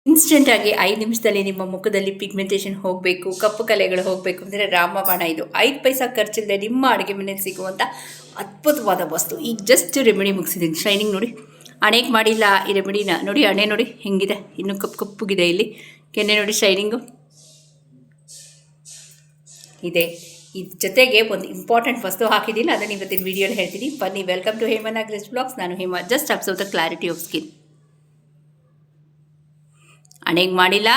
ಇನ್ಸ್ಟೆಂಟಾಗಿ 5 ನಿಮಿಷದಲ್ಲಿ ನಿಮ್ಮ ಮುಖದಲ್ಲಿ ಪಿಗ್ಮೆಂಟೇಷನ್ ಹೋಗಬೇಕು, ಕಪ್ಪು ಕಲೆಗಳು ಹೋಗಬೇಕು ಅಂದರೆ ರಾಮಬಾಣ ಇದು 5 ಪೈಸಾ ಖರ್ಚಿಲ್ಲದೆ ನಿಮ್ಮ ಅಡುಗೆ ಮನೇಲಿ ಸಿಗುವಂಥ ಅದ್ಭುತವಾದ ವಸ್ತು. ಈಗ ಜಸ್ಟ್ ರೆಮಿಡಿ ಮುಗಿಸಿದ್ದೀನಿ. ಶೈನಿಂಗ್ ನೋಡಿ, ಹಣೆಗೆ ಮಾಡಿಲ್ಲ ಈ ರೆಮಿಡಿನ. ನೋಡಿ ಹಣೆ ನೋಡಿ ಹೆಂಗಿದೆ, ಇನ್ನೂ ಕಪ್ಪುಗಿದೆ. ಇಲ್ಲಿ ಕೆನ್ನೆ ನೋಡಿ ಶೈನಿಂಗು ಇದೆ. ಇದ್ರ ಜೊತೆಗೆ ಒಂದು ಇಂಪಾರ್ಟೆಂಟ್ ವಸ್ತು ಹಾಕಿದ್ದೀನಿ, ಅದನ್ನು ಇವತ್ತಿನ ವೀಡಿಯೋಲಿ ಹೇಳ್ತೀನಿ. ಬನ್ನಿ, welcome to Hema Nagaraj blogs. ನಾನು Hema. Just observe the clarity of skin. ಹಣೆಗೆ ಮಾಡಿಲ್ಲ,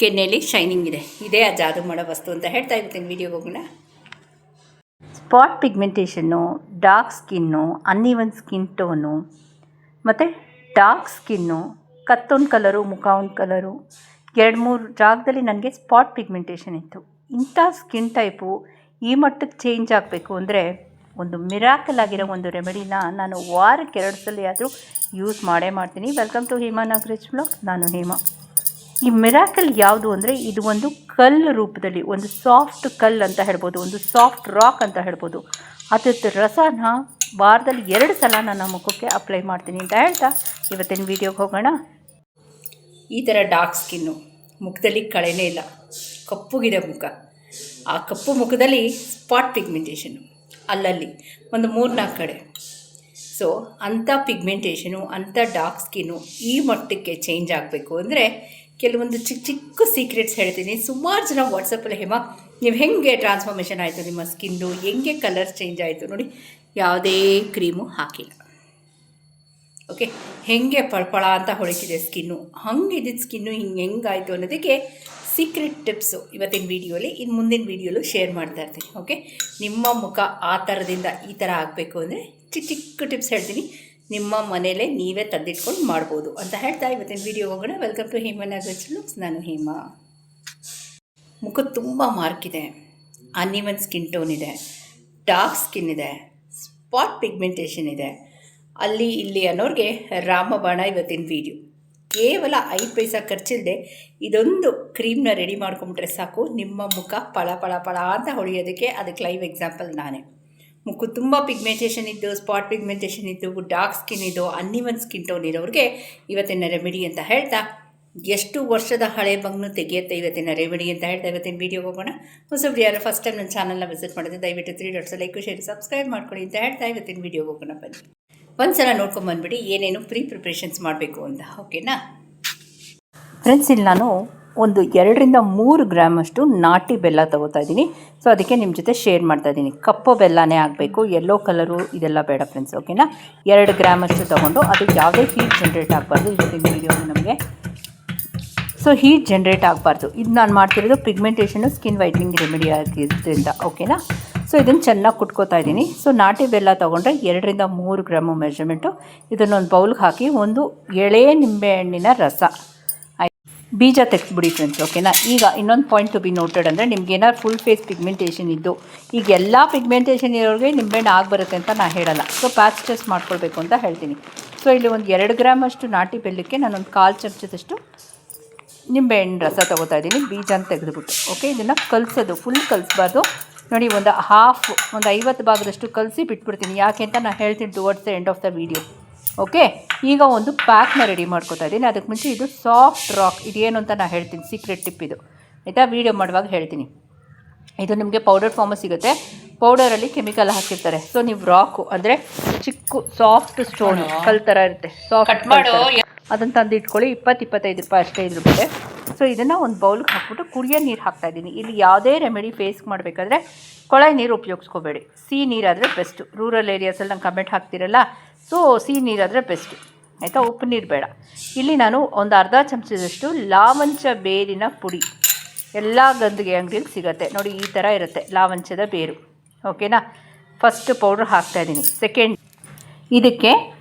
ಕೆನ್ನೆಯಲ್ಲಿ ಶೈನಿಂಗ್ ಇದೆ. ಇದೇ ಆ ಜಾದು ಮಾಡೋ ವಸ್ತು ಅಂತ ಹೇಳ್ತಾ ಇರ್ತೀನಿ. ವೀಡಿಯೋಗೆ ಹೋಗೋಣ. Spot pigmentation, dark skin, uneven skin tone, ಮತ್ತು ಡಾರ್ಕ್ ಸ್ಕಿನ್ನು, ಕತ್ತೊಂದು ಕಲರು, ಮುಖ ಒಂದು ಕಲರು, 2-3 ಜಾಗದಲ್ಲಿ ನನಗೆ ಸ್ಪಾಟ್ ಪಿಗ್ಮೆಂಟೇಷನ್ ಇತ್ತು. ಇಂಥ ಸ್ಕಿನ್ ಟೈಪು ಈ ಮಟ್ಟಕ್ಕೆ ಚೇಂಜ್ ಆಗಬೇಕು ಅಂದರೆ ಒಂದು ಮಿರಾಕಲ್ ಆಗಿರೋ ಒಂದು ರೆಮಿಡಿನ ನಾನು ವಾರಕ್ಕೆ 2 ಸಲ ಆದರೂ ಯೂಸ್ ಮಾಡೇ ಮಾಡ್ತೀನಿ. Welcome to Hema Nagaraj blogs. ನಾನು ಹೇಮಾ. ಈ ಮಿರಾಕಲ್ ಯಾವುದು ಅಂದರೆ ಇದು ಒಂದು ಕಲ್ಲು ರೂಪದಲ್ಲಿ, ಒಂದು ಸಾಫ್ಟ್ ಕಲ್ಲು ಅಂತ ಹೇಳ್ಬೋದು, ಒಂದು ಸಾಫ್ಟ್ ರಾಕ್ ಅಂತ ಹೇಳ್ಬೋದು. ಅದ್ರದ್ದು ರಸನ ವಾರದಲ್ಲಿ 2 ಸಲ ನನ್ನ ಮುಖಕ್ಕೆ ಅಪ್ಲೈ ಮಾಡ್ತೀನಿ ಅಂತ ಹೇಳ್ತಾ ಇವತ್ತಿನ ವೀಡಿಯೋಗೆ ಹೋಗೋಣ. ಈ ಥರ ಡಾರ್ಕ್ ಸ್ಕಿನ್ನು, ಮುಖದಲ್ಲಿ ಕಳೆನೇ ಇಲ್ಲ, ಕಪ್ಪುಗಿದೆ ಮುಖ. ಆ ಕಪ್ಪು ಮುಖದಲ್ಲಿ ಸ್ಪಾಟ್ ಪಿಗ್ಮೆಂಟೇಷನು ಅಲ್ಲಲ್ಲಿ ಒಂದು 3-4 ಕಡೆ. ಸೊ ಅಂಥ ಪಿಗ್ಮೆಂಟೇಷನು, ಅಂಥ ಡಾರ್ಕ್ ಸ್ಕಿನ್ನು ಈ ಮಟ್ಟಕ್ಕೆ ಚೇಂಜ್ ಆಗಬೇಕು ಅಂದರೆ ಕೆಲವೊಂದು ಚಿಕ್ಕ ಸೀಕ್ರೆಟ್ಸ್ ಹೇಳ್ತೀನಿ. ಸುಮಾರು ಜನ ವಾಟ್ಸಪ್ಪಲ್ಲಿ ಹೇಮಾ ನೀವು ಹೆಂಗೆ ಟ್ರಾನ್ಸ್ಫಾರ್ಮೇಷನ್ ಆಯಿತು ನಿಮ್ಮ ಸ್ಕಿನ್ನು, ಹೆಂಗೆ ಕಲರ್ ಚೇಂಜ್ ಆಯಿತು ನೋಡಿ, ಯಾವುದೇ ಕ್ರೀಮು ಹಾಕಿಲ್ಲ. ಓಕೆ, ಹೇಗೆ ಪಳಪಳ ಅಂತ ಹೊಳಿತಿದೆ ಸ್ಕಿನ್ನು, ಹಂಗಿದ್ದಿದ್ದು ಸ್ಕಿನ್ನು ಹೆಂಗಾಯಿತು ಅನ್ನೋದಕ್ಕೆ ಸೀಕ್ರೆಟ್ ಟಿಪ್ಸು ಇವತ್ತಿನ ವೀಡಿಯೋಲಿ, ಇನ್ನು ಮುಂದಿನ ವೀಡಿಯೋಲು ಶೇರ್ ಮಾಡ್ತಾ ಇರ್ತೀನಿ. ಓಕೆ, ನಿಮ್ಮ ಮುಖ ಆ ಥರದಿಂದ ಈ ಥರ ಆಗಬೇಕು ಅಂದರೆ ಚಿಕ್ಕ ಟಿಪ್ಸ್ ಹೇಳ್ತೀನಿ. ನಿಮ್ಮ ಮನೇಲೇ ನೀವೇ ತಂದಿಟ್ಕೊಂಡು ಮಾಡ್ಬೋದು ಅಂತ ಹೇಳ್ತಾ ಇವತ್ತಿನ ವೀಡಿಯೋ ಹೋಗೋಣ. Welcome to Hema Nagaraj blogs. ನಾನು ಹೇಮಾ. ಮುಖ ತುಂಬ ಮಾರ್ಕ್ ಇದೆ, ಅನ್ಇವನ್ ಸ್ಕಿನ್ ಟೋನ್ ಇದೆ, ಡಾರ್ಕ್ ಸ್ಕಿನ್ ಇದೆ, ಸ್ಪಾಟ್ ಪಿಗ್ಮೆಂಟೇಷನ್ ಇದೆ, ಅಲ್ಲಿ ಇಲ್ಲಿ ಅನ್ನೋರಿಗೆ ರಾಮಬಾಣ ಇವತ್ತಿನ ವೀಡಿಯೋ. ಕೇವಲ 5 ಪೈಸಾ ಖರ್ಚಿಲ್ಲದೆ ಇದೊಂದು ಕ್ರೀಮ್ನ ರೆಡಿ ಮಾಡ್ಕೊಂಬಿಟ್ರೆ ಸಾಕು, ನಿಮ್ಮ ಮುಖ ಪಳ ಅಂತ ಹೊಳೆಯೋದಕ್ಕೆ. ಅದಕ್ಕೆ ಲೈವ್ ಎಕ್ಸಾಂಪಲ್ ನಾನೇ. ಮುಖ ತುಂಬ ಪಿಗ್ಮೆಂಟೇಷನ್ ಇದ್ದು, ಸ್ಪಾಟ್ ಪಿಗ್ಮೆಂಟೇಷನ್ ಇದ್ದು, ಡಾರ್ಕ್ ಸ್ಕಿನ್ ಇದ್ದು, ಅನ್ಇವನ್ ಸ್ಕಿನ್ ಟೋನ್ ಇರೋರಿಗೆ ಇವತ್ತಿನ ರೆಮಿಡಿ ಅಂತ ಹೇಳ್ತಾ, ಎಷ್ಟು ವರ್ಷದ ಹಳೆ ಬಂಗ್ನು ತೆಗೆಯುತ್ತೆ ಇವತ್ತಿನ ರೆಮಿಡಿ ಅಂತ ಹೇಳ್ತಾ ಇವತ್ತಿನ ವೀಡಿಯೋಗೆ ಹೋಗೋಣ. ಹೊಸಬ್ರು ಯಾರು ಫಸ್ಟ್ ಟೈಮ್ ನನ್ನ ಚಾನಲ್ನ ವಿಸಿಟ್ ಮಾಡಿದ್ರೆ ದಯವಿಟ್ಟು 3 ಡಾಟ್ಸ್ ಲೈಕ್ ಶೇರ್ ಸಬ್ಸ್ಕ್ರೈಬ್ ಮಾಡ್ಕೊಳ್ಳಿ ಅಂತ ಹೇಳ್ತಾ ಇವತ್ತಿನ ವೀಡಿಯೋಗೆ ಹೋಗೋಣ. ಬನ್ನಿ, ಒಂದು ಸಲ ನೋಡ್ಕೊಂಬಂದ್ಬಿಡಿ ಏನೇನು ಪ್ರಿಪ್ರೇಷನ್ಸ್ ಮಾಡಬೇಕು ಅಂತ. ಓಕೆನಾ ಫ್ರೆಂಡ್ಸ್, ಇಲ್ಲಿ ನಾನು ಒಂದು 2-3 ಗ್ರಾಮಷ್ಟು ನಾಟಿ ಬೆಲ್ಲ ತೊಗೋತಾ ಇದ್ದೀನಿ. ಸೊ ಅದಕ್ಕೆ ನಿಮ್ಮ ಜೊತೆ ಶೇರ್ ಮಾಡ್ತಾ ಇದ್ದೀನಿ. ಕಪ್ಪು ಬೆಲ್ಲನೇ ಆಗಬೇಕು, ಯೆಲ್ಲೋ ಕಲರು ಇದೆಲ್ಲ ಬೇಡ ಫ್ರೆಂಡ್ಸ್. ಓಕೆನಾ, 2 ಗ್ರಾಮಷ್ಟು ತೊಗೊಂಡು, ಅದು ಯಾವುದೇ ಹೀಟ್ ಜನ್ರೇಟ್ ಆಗಬಾರ್ದು ಇವತ್ತಿನ ವೀಡಿಯೋ ನಮಗೆ. ಸೊ ಹೀಟ್ ಜನ್ರೇಟ್ ಆಗಬಾರ್ದು. ಇದು ನಾನು ಮಾಡ್ತಿರೋದು ಪಿಗ್ಮೆಂಟೇಷನು ಸ್ಕಿನ್ ವೈಟ್ನಿಂಗ್ ರೆಮಿಡಿ ಆಗಿದ್ದರಿಂದ. ಓಕೆನಾ, ಸೊ ಇದನ್ನು ಚೆನ್ನಾಗಿ ಕುಟ್ಕೋತಾ ಇದ್ದೀನಿ. ಸೊ ನಾಟಿ ಬೆಲ್ಲ ತೊಗೊಂಡ್ರೆ 2-3 ಗ್ರಾಮು ಮೆಜರ್ಮೆಂಟು. ಇದನ್ನೊಂದು ಬೌಲ್ಗೆ ಹಾಕಿ ಒಂದು ಎಳೆ ನಿಂಬೆಹಣ್ಣಿನ ರಸ, ಬೀಜ ತೆಗೆದುಬಿಡಿ ಫ್ರೆಂಡ್ಸ್. ಓಕೆನಾ, ಈಗ ಇನ್ನೊಂದು ಪಾಯಿಂಟ್ ಟು ಬಿ ನೋಟೆಡ್ ಅಂದರೆ ನಿಮ್ಗೇನಾದ್ರು ಫುಲ್ ಫೇಸ್ ಪಿಗ್ಮೆಂಟೇಷನ್ ಇದ್ದು, ಈಗ ಎಲ್ಲ ಪಿಗ್ಮೆಂಟೇಷನ್ ಇರೋರಿಗೆ ನಿಂಬೆಹಣ್ಣು ಆಗಿಬರುತ್ತೆ ಅಂತ ನಾನು ಹೇಳಲ್ಲ. ಸೊ ಪ್ಯಾಚ್ ಟೆಸ್ಟ್ ಮಾಡ್ಕೊಳ್ಬೇಕು ಅಂತ ಹೇಳ್ತೀನಿ. ಸೊ ಇಲ್ಲಿ ಒಂದು 2 ಗ್ರಾಮಷ್ಟು ನಾಟಿ ಬೆಲ್ಲಕ್ಕೆ ನಾನೊಂದು 1/4 ಚಮಚದಷ್ಟು ನಿಂಬೆಹಣ್ಣು ರಸ ತೊಗೋತಾ ಇದ್ದೀನಿ, ಬೀಜನ ತೆಗೆದುಬಿಟ್ಟು. ಓಕೆ, ಇದನ್ನು ಕಲಸೋದು, ಫುಲ್ ಕಲಿಸ್ಬಾರ್ದು ನೋಡಿ. ಒಂದು 50 ಭಾಗದಷ್ಟು ಕಲಸಿ ಬಿಟ್ಬಿಡ್ತೀನಿ. ಯಾಕೆ ಅಂತ ನಾನು ಹೇಳ್ತೀನಿ towards the end of the video. Okay, ಈಗ ಒಂದು ಪ್ಯಾಕ್ನ ರೆಡಿ ಮಾಡ್ಕೊತಾ ಇದ್ದೀನಿ. ಅದಕ್ಕೆ ಮುಂಚೆ ಇದು ಸಾಫ್ಟ್ ರಾಕ್, ಇದೇನು ಅಂತ ನಾನು ಹೇಳ್ತೀನಿ, ಸೀಕ್ರೆಟ್ ಟಿಪ್ ಇದು ಆಯಿತಾ. ವೀಡಿಯೋ ಮಾಡುವಾಗ ಹೇಳ್ತೀನಿ. ಇದು ನಿಮಗೆ ಪೌಡರ್ ಫಾರ್ಮ್ ಸಿಗುತ್ತೆ, ಪೌಡರಲ್ಲಿ ಕೆಮಿಕಲ್ ಹಾಕಿರ್ತಾರೆ. ಸೊ ನೀವು ರಾಕು ಅಂದರೆ ಚಿಕ್ಕ ಸಾಫ್ಟ್ ಸ್ಟೋನ್ ಕಲ್ ಥರ ಇರುತ್ತೆ, ಸಾಫ್ಟ್ ಅದನ್ನು ತಂದು ಇಟ್ಕೊಳ್ಳಿ. 20-25 ರೂಪಾಯಿ ಅಷ್ಟೇ ಇದ್ರ ಬಗ್ಗೆ. ಸೊ ಇದನ್ನು ಒಂದು ಬೌಲ್ಗೆ ಹಾಕ್ಬಿಟ್ಟು ಕುಡಿಯೋ ನೀರು ಹಾಕ್ತಾಯಿದ್ದೀನಿ. ಇಲ್ಲಿ ಯಾವುದೇ ರೆಮಿಡಿ ಫೇಸ್ ಮಾಡಬೇಕಾದ್ರೆ ಕೊಳಾಯಿ ನೀರು ಉಪಯೋಗಿಸ್ಕೋಬೇಡಿ, ಸಿಹಿ ನೀರಾದರೆ ಬೆಸ್ಟು. ರೂರಲ್ ಏರಿಯಾಸಲ್ಲಿ ನಂಗೆ ಕಮೆಂಟ್ ಹಾಕ್ತಿರಲ್ಲ, ಸೊ ಸಿಹಿ ನೀರಾದರೆ ಬೆಸ್ಟು ಆಯಿತಾ, ಉಪ್ಪು ನೀರು ಬೇಡ. ಇಲ್ಲಿ ನಾನು ಒಂದು ಅರ್ಧ ಚಮಚದಷ್ಟು ಲಾವಂಚ ಬೇರಿನ ಪುಡಿ, ಎಲ್ಲ ಗಂದಿಗೆ ಅಂಗಡಿಯಲ್ಲಿ ಸಿಗುತ್ತೆ ನೋಡಿ, ಈ ಥರ ಇರುತ್ತೆ ಲಾವಂಚದ ಬೇರು. ಓಕೆನಾ, ಫಸ್ಟ್ ಪೌಡ್ರ್ ಹಾಕ್ತಾಯಿದ್ದೀನಿ. ಸೆಕೆಂಡ್, ಇದಕ್ಕೆ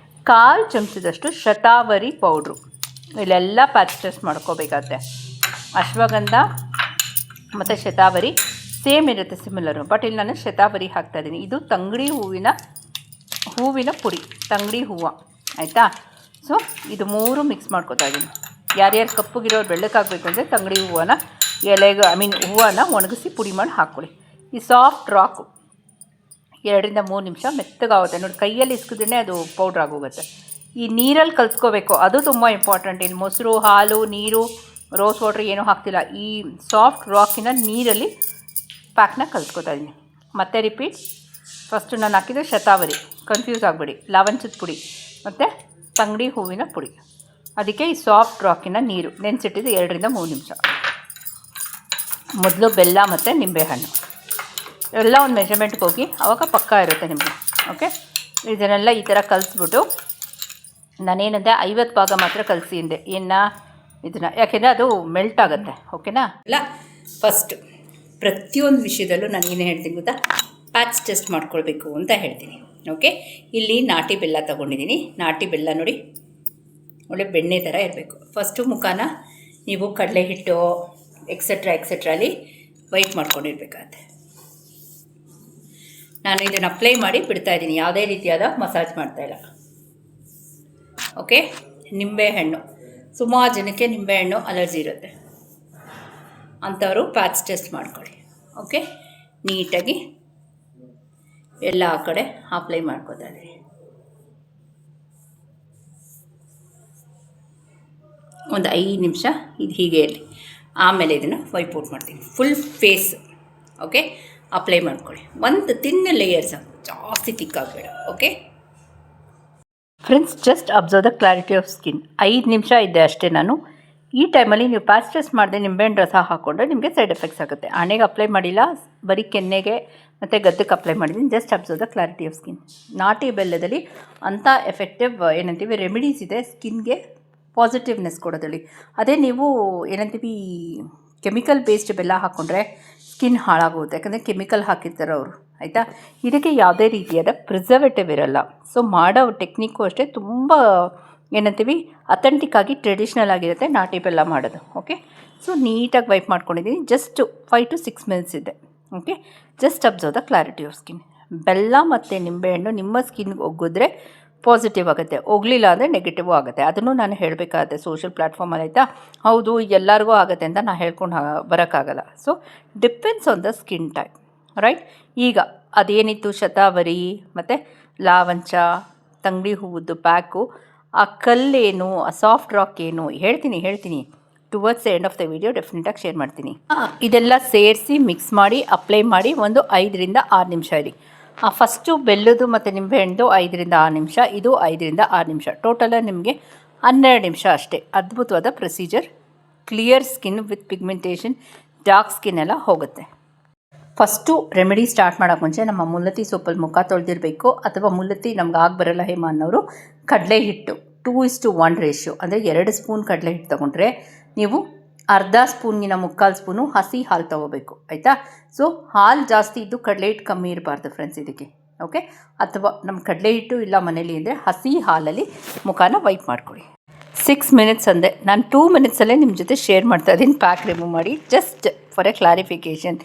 1/4 ಚಮಚದಷ್ಟು ಶತಾವರಿ ಪೌಡ್ರು. ಇಲ್ಲೆಲ್ಲ ಪ್ಯಾಚ್ ಟೆಸ್ಟ್ ಮಾಡ್ಕೋಬೇಕಾಗತ್ತೆ. ಅಶ್ವಗಂಧ ಮತ್ತು ಶತಾವರಿ ಸೇಮ್ ಇರುತ್ತೆ, ಸಿಮಿಲರು, ಬಟ್ ಇಲ್ಲಿ ನಾನು ಶತಾವರಿ ಹಾಕ್ತಾಯಿದ್ದೀನಿ. ಇದು ತಂಗಡಿ ಹೂವಿನ ಪುಡಿ, ತಂಗಡಿ ಹೂವು ಆಯಿತಾ. ಸೊ ಇದು 3 ಮಿಕ್ಸ್ ಮಾಡ್ಕೊತಾ ಇದ್ದೀನಿ. ಯಾರ್ಯಾರು ಕಪ್ಪುಗಿರೋರು ಬೆಳ್ಳಕ್ಕಾಗಬೇಕು ಅಂದರೆ ತಂಗಡಿ ಹೂವನ್ನ ಹೂವನ್ನ ಒಣಗಿಸಿ ಪುಡಿ ಮಾಡಿ ಹಾಕ್ಕೊಳ್ಳಿ. ಈ ಸಾಫ್ಟ್ ರಾಕು 2-3 ನಿಮಿಷ ಮೆತ್ತಗಾಗುತ್ತೆ ನೋಡಿ, ಕೈಯಲ್ಲಿ ಇಸ್ಕಿದ್ರೆ ಅದು ಪೌಡ್ರ್ ಆಗೋಗುತ್ತೆ. ಈ ನೀರಲ್ಲಿ ಕಲಿಸ್ಕೋಬೇಕು, ಅದು ತುಂಬ ಇಂಪಾರ್ಟೆಂಟ್. ಇಲ್ಲಿ ಮೊಸರು, ಹಾಲು, ನೀರು, ರೋಸ್ ವಾಟ್ರ್ ಏನೂ ಹಾಕ್ತಿಲ್ಲ. ಈ ಸಾಫ್ಟ್ ರಾಕಿನ ನೀರಲ್ಲಿ ಪ್ಯಾಕ್ನ ಕಲಿಸ್ಕೊತಾ ಇದ್ದೀನಿ. ಮತ್ತೆ ರಿಪೀಟ್, ಫಸ್ಟು ನಾನು ಹಾಕಿದ್ದು ಶತಾವರಿ, ಕನ್ಫ್ಯೂಸ್ ಆಗಬೇಡಿ, ಲವಂಚದ ಪುಡಿ ಮತ್ತು ತಂಗಡಿ ಹೂವಿನ ಪುಡಿ. ಅದಕ್ಕೆ ಈ ಸಾಫ್ಟ್ ರಾಕಿನ ನೀರು ನೆನೆಸಿಟ್ಟಿದ್ದು 2 3 ನಿಮಿಷ. ಮೊದಲು ಬೆಲ್ಲ ಮತ್ತು ನಿಂಬೆಹಣ್ಣು ಎಲ್ಲ ಒಂದು ಮೆಜರ್ಮೆಂಟ್ಗೆ ಹೋಗಿ ಆವಾಗ ಪಕ್ಕ ಇರುತ್ತೆ ನಿಮಗೆ. ಓಕೆ, ಇದನ್ನೆಲ್ಲ ಈ ಥರ ಕಲಿಸ್ಬಿಟ್ಟು ನಾನೇನಂದೆ 50 ಭಾಗ ಮಾತ್ರ ಕಲಸಿ ಅಂದೆ ಇದನ್ನು, ಯಾಕೆಂದರೆ ಅದು ಮೆಲ್ಟ್ ಆಗುತ್ತೆ. ಓಕೆನಾ? ಇಲ್ಲ, ಫಸ್ಟ್ ಪ್ರತಿಯೊಂದು ವಿಷಯದಲ್ಲೂ ನಾನು ಏನು ಹೇಳ್ತೀನಿ ಗೊತ್ತಾ, ಪ್ಯಾಚ್ ಟೆಸ್ಟ್ ಮಾಡ್ಕೊಳ್ಬೇಕು ಅಂತ ಹೇಳ್ತೀನಿ. ಓಕೆ, ಇಲ್ಲಿ ನಾಟಿ ಬೆಲ್ಲ ತೊಗೊಂಡಿದ್ದೀನಿ. ನಾಟಿ ಬೆಲ್ಲ ನೋಡಿ ಒಳ್ಳೆ ಬೆಣ್ಣೆ ಥರ ಇರಬೇಕು. ಫಸ್ಟು ಮುಖಾನ ನೀವು ಕಡಲೆ ಹಿಟ್ಟು ಎಕ್ಸೆಟ್ರಾ ವೈಟ್ ಮಾಡ್ಕೊಂಡಿರ್ಬೇಕಾಗತ್ತೆ. ನಾನು ಇದನ್ನು ಅಪ್ಲೈ ಮಾಡಿ ಬಿಡ್ತಾಯಿದ್ದೀನಿ, ಯಾವುದೇ ರೀತಿಯಾದ ಮಸಾಜ್ ಮಾಡ್ತಾಯಿಲ್ಲ. ಓಕೆ, ನಿಂಬೆಹಣ್ಣು, ಸುಮಾರು ಜನಕ್ಕೆ ನಿಂಬೆಹಣ್ಣು ಅಲರ್ಜಿ ಇರುತ್ತೆ, ಅಂಥವರು ಪ್ಯಾಚ್ ಟೆಸ್ಟ್ ಮಾಡ್ಕೊಳ್ಳಿ. ಓಕೆ, ನೀಟಾಗಿ ಎಲ್ಲ ಆ ಕಡೆ ಅಪ್ಲೈ ಮಾಡ್ಕೋತಾ ಇದ್ದೀನಿ. ಒಂದು 5 ನಿಮಿಷ ಇದು ಹೀಗೆ ಇರಲಿ, ಆಮೇಲೆ ಇದನ್ನು ವೈಪ್ ಔಟ್ ಮಾಡ್ತೀನಿ. ಫುಲ್ ಫೇಸ್ ಓಕೆ ಅಪ್ಲೈ ಮಾಡ್ಕೊಳ್ಳಿ. ಒಂದು ತಿನ್ನ ಲೇಯರ್ಸ್, ಜಾಸ್ತಿ ತಿಕ್ಕಾಗಬೇಡ. Okay friends, just observe the clarity of skin. 5 ನಿಮಿಷ ಇದ್ದೆ ಅಷ್ಟೇ ನಾನು. ಈ ಟೈಮಲ್ಲಿ ನೀವು ಪ್ಯಾಚ್ ಟೆಸ್ಟ್ ಮಾಡಿದೆ ನಿಂಬೆಹಣ್ಣು ರಸ ಹಾಕ್ಕೊಂಡ್ರೆ ನಿಮಗೆ ಸೈಡ್ ಎಫೆಕ್ಟ್ಸ್ ಆಗುತ್ತೆ. ಹಣೆಗೆ ಅಪ್ಲೈ ಮಾಡಿಲ್ಲ, ಬರೀ ಕೆನ್ನೆಗೆ ಮತ್ತು ಗದ್ದಕ್ಕೆ ಅಪ್ಲೈ ಮಾಡಿದ್ದೀನಿ. Just observe the clarity of skin. ನಾಟಿ ಬೆಲ್ಲದಲ್ಲಿ ಅಂಥ ಎಫೆಕ್ಟಿವ್ ಏನಂತೀವಿ ರೆಮಿಡೀಸ್ ಇದೆ ಸ್ಕಿನ್ಗೆ ಪಾಸಿಟಿವ್ನೆಸ್ ಕೊಡೋದ್ರಲ್ಲಿ. ಅದೇ ನೀವು ಏನಂತೀವಿ ಕೆಮಿಕಲ್ ಬೇಸ್ಡ್ ಬೆಲ್ಲ ಹಾಕ್ಕೊಂಡ್ರೆ ಸ್ಕಿನ್ ಹಾಳಾಗುತ್ತೆ, ಯಾಕಂದರೆ ಕೆಮಿಕಲ್ ಹಾಕಿರ್ತಾರೆ ಅವರು. ಆಯಿತಾ? ಇದಕ್ಕೆ ಯಾವುದೇ ರೀತಿಯಾದ ಪ್ರಿಸರ್ವೇಟಿವ್ ಇರಲ್ಲ. ಸೊ ಮಾಡೋ ಟೆಕ್ನಿಕ್ಕು ಅಷ್ಟೇ ತುಂಬ ಏನಂತೀವಿ ಅಥೆಂಟಿಕ್ ಆಗಿ ಟ್ರೆಡಿಷ್ನಲ್ ಆಗಿರುತ್ತೆ ನಾಟಿ ಬೆಲ್ಲ ಮಾಡೋದು. ಓಕೆ, ಸೊ ನೀಟಾಗಿ ವೈಪ್ ಮಾಡ್ಕೊಂಡಿದ್ದೀನಿ. ಜಸ್ಟ್ 5 to 6 ಮಿನಿಟ್ಸ್ ಇದೆ. Okay, just observe the clarity of skin. ಬೆಲ್ಲ ಮತ್ತು ನಿಂಬೆಹಣ್ಣು ನಿಮ್ಮ ಸ್ಕಿನ್ಗೆ ಒಗ್ಗಿದ್ರೆ ಪಾಸಿಟಿವ್ ಆಗುತ್ತೆ, ಹೋಗಲಿಲ್ಲ ಅಂದರೆ ನೆಗೆಟಿವ್ ಆಗುತ್ತೆ. ಅದನ್ನು ನಾನು ಹೇಳಬೇಕಾಗುತ್ತೆ ಸೋಷಿಯಲ್ ಪ್ಲ್ಯಾಟ್ಫಾರ್ಮಲ್ಲಿ. ಆಯಿತಾ? ಹೌದು ಎಲ್ಲರಿಗೂ ಆಗುತ್ತೆ ಅಂತ ನಾನು ಹೇಳ್ಕೊಂಡು ಬರೋಕ್ಕಾಗಲ್ಲ. So depends on the skin type, right? ಈಗ ಅದೇನಿತ್ತು ಶತಾವರಿ ಮತ್ತು ಲಾವಂಚ, ತಂಗಡಿ ಹೂವದ್ದು ಪ್ಯಾಕು, ಆ ಕಲ್ಲೇನು, ಆ ಸಾಫ್ಟ್ ರಾಕ್ ಏನು ಹೇಳ್ತೀನಿ towards the end of the video ಡೆಫಿನೆಟಾಗಿ ಶೇರ್ ಮಾಡ್ತೀನಿ. ಇದೆಲ್ಲ ಸೇರಿಸಿ ಮಿಕ್ಸ್ ಮಾಡಿ ಅಪ್ಲೈ ಮಾಡಿ ಒಂದು 5 ರಿಂದ 6 ನಿಮಿಷ ಇರಿ. ಫಸ್ಟು ಬೆಲ್ಲದು ಮತ್ತು ನಿಂಬೆಹಣ್ಣು 5 ರಿಂದ 6 ನಿಮಿಷ, ಇದು 5 ರಿಂದ 6 ನಿಮಿಷ, ಟೋಟಲ ನಿಮಗೆ 12 ನಿಮಿಷ ಅಷ್ಟೇ. ಅದ್ಭುತವಾದ procedure. Clear skin with pigmentation, dark skin ಎಲ್ಲ ಹೋಗುತ್ತೆ. ಫಸ್ಟು ರೆಮಿಡಿ ಸ್ಟಾರ್ಟ್ ಮಾಡೋಕ್ಕೆ ಮುಂಚೆ ನಮ್ಮ ಮುಲ್ಲತ್ತಿ ಸೊಪ್ಪಲ್ಲಿ ಮುಖ ತೊಳೆದಿರಬೇಕು. ಅಥವಾ ಮುಲ್ಲತ್ತಿ ನಮ್ಗೆ ಬರಲ್ಲ ಹೇಮ ಅನ್ನೋರು ಕಡಲೆ ಹಿಟ್ಟು 2:1 ರೇಷಿಯೋ, ಅಂದರೆ 2 ಸ್ಪೂನ್ ಕಡಲೆ ಹಿಟ್ಟು ತೊಗೊಂಡ್ರೆ ನೀವು ಅರ್ಧ ಸ್ಪೂನಿನ 3/4 ಸ್ಪೂನು ಹಸಿ ಹಾಲು ತೊಗೋಬೇಕು. ಆಯಿತಾ? ಸೊ ಹಾಲು ಜಾಸ್ತಿ ಇದ್ದು ಕಡಲೆ ಹಿಟ್ಟು ಕಮ್ಮಿ ಇರಬಾರ್ದು ಫ್ರೆಂಡ್ಸ್ ಇದಕ್ಕೆ. ಓಕೆ, ಅಥವಾ ನಮ್ಮ ಕಡಲೆ ಹಿಟ್ಟು ಇಲ್ಲ ಮನೇಲಿ ಅಂದರೆ ಹಸಿ ಹಾಲಲ್ಲಿ ಮುಖಾನ ವೈಪ್ ಮಾಡ್ಕೊಳ್ಳಿ. 6 ಮಿನಿಟ್ಸ್ ಅಂದೆ, ನಾನು 2 ಮಿನಿಟ್ಸಲ್ಲೇ ನಿಮ್ಮ ಜೊತೆ ಶೇರ್ ಮಾಡ್ತಾ ಇದ್ದೀನಿ ಪ್ಯಾಕ್ ರಿಮೂವ್ ಮಾಡಿ. Just for a clarification.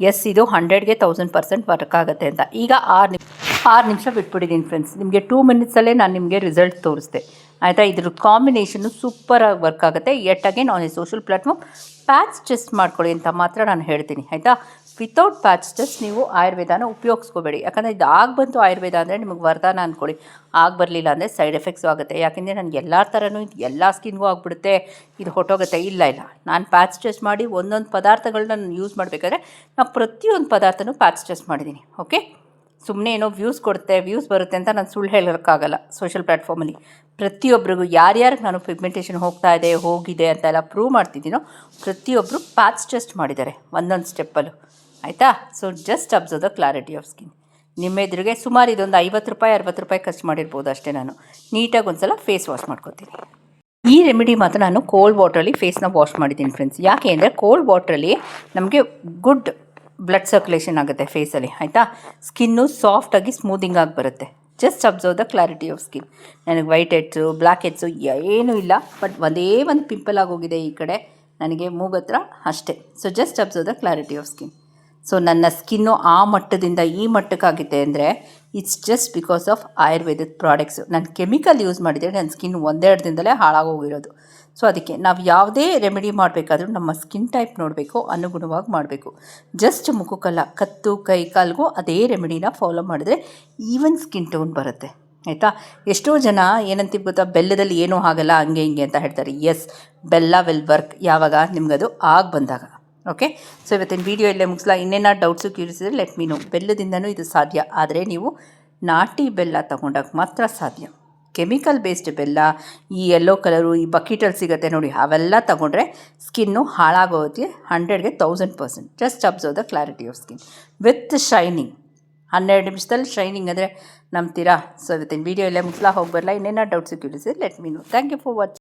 Yes, ಇದು 100ಗೆ 1000% ವರ್ಕ್ ಆಗುತ್ತೆ ಅಂತ. ಈಗ 6 ನಿಮಿಷ ಬಿಟ್ಬಿಟ್ಟಿದ್ದೀನಿ ಫ್ರೆಂಡ್ಸ್. ನಿಮಗೆ 2 ಮಿನಿಟ್ಸಲ್ಲೇ ನಾನು ನಿಮಗೆ ರಿಸಲ್ಟ್ ತೋರಿಸ್ದೆ. ಆಯಿತಾ? ಇದ್ರ ಕಾಂಬಿನೇಷನ್ನು ಸೂಪರಾಗಿ ವರ್ಕ್ ಆಗುತ್ತೆ. Yet again on A social platform patch test ಮಾಡ್ಕೊಳ್ಳಿ ಅಂತ ಮಾತ್ರ ನಾನು ಹೇಳ್ತೀನಿ. ಆಯಿತಾ? ವಿತೌಟ್ ಪ್ಯಾಚ್ ಟೆಸ್ಟ್ ನೀವು ಆಯುರ್ವೇದನ ಉಪಯೋಗಿಸ್ಕೋಬೇಡಿ. ಯಾಕಂದರೆ ಇದು ಬಂತು ಆಯುರ್ವೇದ ಅಂದರೆ ನಿಮಗೆ ವರದಾನ ಅಂದ್ಕೊಳ್ಳಿ. ಬರಲಿಲ್ಲ ಅಂದರೆ ಸೈಡ್ ಎಫೆಕ್ಟ್ಸು ಆಗುತ್ತೆ. ಯಾಕೆಂದರೆ ನನಗೆ ಎಲ್ಲ ಥರನೂ ಎಲ್ಲ ಸ್ಕಿನ್ಗೂ ಆಗಿಬಿಡುತ್ತೆ, ಇದು ಹೊಟ್ಟೋಗುತ್ತೆ. ಇಲ್ಲ, ನಾನು ಪ್ಯಾಚ್ ಟೆಸ್ಟ್ ಮಾಡಿ ಒಂದೊಂದು ಪದಾರ್ಥಗಳನ್ನ ನಾನು ಯೂಸ್ ಮಾಡಬೇಕಾದ್ರೆ ನಾನು ಪ್ರತಿಯೊಂದು ಪದಾರ್ಥನೂ ಪ್ಯಾಚ್ ಟೆಸ್ಟ್ ಮಾಡಿದ್ದೀನಿ. ಓಕೆ, ಸುಮ್ಮನೆ ಏನೋ ವ್ಯೂಸ್ ಬರುತ್ತೆ ಅಂತ ನಾನು ಸುಳ್ಳು ಹೇಳೋಕ್ಕಾಗಲ್ಲ. ಸೋಷಿಯಲ್ ಪ್ಲ್ಯಾಟ್ಫಾರ್ಮಲ್ಲಿ ಪ್ರತಿಯೊಬ್ಬರಿಗೂ ಯಾರ್ಯಾರಿಗೆ ನಾನು ಪಿಗ್ಮೆಂಟೇಷನ್ ಹೋಗಿದೆ ಅಂತ ಎಲ್ಲ ಪ್ರೂವ್ ಮಾಡ್ತಿದ್ದೀನೋ ಪ್ರತಿಯೊಬ್ಬರು ಪ್ಯಾಚ್ ಟೆಸ್ಟ್ ಮಾಡಿದ್ದಾರೆ ಒಂದೊಂದು ಸ್ಟೆಪ್ಪಲ್ಲೂ. ಆಯಿತಾ? So just observe the clarity of skin. ನಿಮ್ಮ ಎದುರಿಗೆ ಸುಮಾರು ಇದೊಂದು 50 ರೂಪಾಯಿ 60 ರೂಪಾಯಿ ಖರ್ಚು ಮಾಡಿರ್ಬೋದು ಅಷ್ಟೇ. ನಾನು ನೀಟಾಗಿ ಒಂದು ಸಲ ಫೇಸ್ ವಾಶ್ ಮಾಡ್ಕೊತೀನಿ. ಈ ರೆಮಿಡಿ ಮಾತ್ರ ನಾನು ಕೋಲ್ಡ್ ವಾಟ್ರಲ್ಲಿ ಫೇಸ್ನ ವಾಶ್ ಮಾಡಿದ್ದೀನಿ ಫ್ರೆಂಡ್ಸ್. ಯಾಕೆ ಅಂದರೆ ಕೋಲ್ಡ್ ವಾಟ್ರಲ್ಲಿ ನಮಗೆ ಗುಡ್ ಬ್ಲಡ್ ಸರ್ಕ್ಯುಲೇಷನ್ ಆಗುತ್ತೆ ಫೇಸಲ್ಲಿ. ಆಯಿತಾ? ಸ್ಕಿನ್ನು ಸಾಫ್ಟಾಗಿ ಸ್ಮೂದಿಂಗ್ ಆಗಿ ಬರುತ್ತೆ. Just observe the clarity of skin. ನನಗೆ ವೈಟ್ ಹೆಡ್ಸು ಬ್ಲ್ಯಾಕ್ ಹೆಡ್ಸು ಏನೂ ಇಲ್ಲ, ಬಟ್ ಒಂದೇ ಒಂದು ಪಿಂಪಲ್ ಆಗೋಗಿದೆ ಈ ಕಡೆ ನನಗೆ ಮೂಗತ್ರ ಅಷ್ಟೇ. So just observe the clarity of skin. So ನನ್ನ ಸ್ಕಿನ್ನು ಆ ಮಟ್ಟದಿಂದ ಈ ಮಟ್ಟಕ್ಕಾಗಿದೆ ಅಂದರೆ ಇಟ್ಸ್ ಜಸ್ಟ್ ಬಿಕಾಸ್ ಆಫ್ ಆಯುರ್ವೇದದ ಪ್ರಾಡಕ್ಟ್ಸು. ನಾನು ಕೆಮಿಕಲ್ ಯೂಸ್ ಮಾಡಿದರೆ ನನ್ನ ಸ್ಕಿನ್ 1-2 ದಿನದಲ್ಲೇ ಹಾಳಾಗೋಗಿರೋದು. ಸೊ ಅದಕ್ಕೆ ನಾವು ಯಾವುದೇ ರೆಮಿಡಿ ಮಾಡಬೇಕಾದ್ರೂ ನಮ್ಮ ಸ್ಕಿನ್ ಟೈಪ್ ನೋಡಬೇಕು, ಅನುಗುಣವಾಗಿ ಮಾಡಬೇಕು. ಜಸ್ಟ್ ಮುಖಕ್ಕಲ್ಲ, ಕತ್ತು ಕೈ ಕಾಲಿಗೂ ಅದೇ ರೆಮಿಡಿನ ಫಾಲೋ ಮಾಡಿದ್ರೆ ಈವನ್ ಸ್ಕಿನ್ ಟೋನ್ ಬರುತ್ತೆ. ಆಯಿತಾ. ಎಷ್ಟೋ ಜನ ಏನಂತೀವಿ ಗೊತ್ತಾ, ಬೆಲ್ಲದಲ್ಲಿ ಏನೂ ಆಗಲ್ಲ ಹಂಗೆ ಹಿಂಗೆ ಅಂತ ಹೇಳ್ತಾರೆ. ಎಸ್, ಬೆಲ್ಲ ವಿಲ್ ವರ್ಕ್ ಯಾವಾಗ ನಿಮ್ಗದು ಆಗಿ ಬಂದಾಗ. ಓಕೆ, ಸೊ ಇವತ್ತಿನ ವೀಡಿಯೋ ಇಲ್ಲೇ ಮುಗಿಸ್ಲಾ. ಇನ್ನೇನಾ ಡೌಟ್ಸು ಕ್ಯೂರಿಯಸ್ ಇದ್ದರೆ ಲೆಟ್ ಮೀ ನೋ. ಬೆಲ್ಲದಿಂದನೂ ಇದು ಸಾಧ್ಯ, ಆದರೆ ನೀವು ನಾಟಿ ಬೆಲ್ಲ ತೊಗೊಂಡಾಗ ಮಾತ್ರ ಸಾಧ್ಯ. ಕೆಮಿಕಲ್ ಬೇಸ್ಡ್ ಬೆಲ್ಲ, ಈ ಯೆಲ್ಲೋ ಕಲರು ಈ ಬಕೀಟಲ್ಲಿ ಸಿಗುತ್ತೆ ನೋಡಿ, ಅವೆಲ್ಲ ತೊಗೊಂಡ್ರೆ ಸ್ಕಿನ್ನು ಹಾಳಾಗೋಕ್ಕೆ 100ಗೆ 1000%. Just observe the clarity of skin with shining. 12 ನಿಮಿಷದಲ್ಲಿ ಶೈನಿಂಗ್ ಅಂದರೆ ನಂಬ್ತೀರಾ? ಸೊ ಇವತ್ತಿನ ವೀಡಿಯೋ ಇಲ್ಲೇ ಮುಗಿಸ್ಲಾ, ಹೋಗಿ ಬರಲ್ಲ. ಇನ್ನೇನೋ doubts curious let me know. Thank you for watching.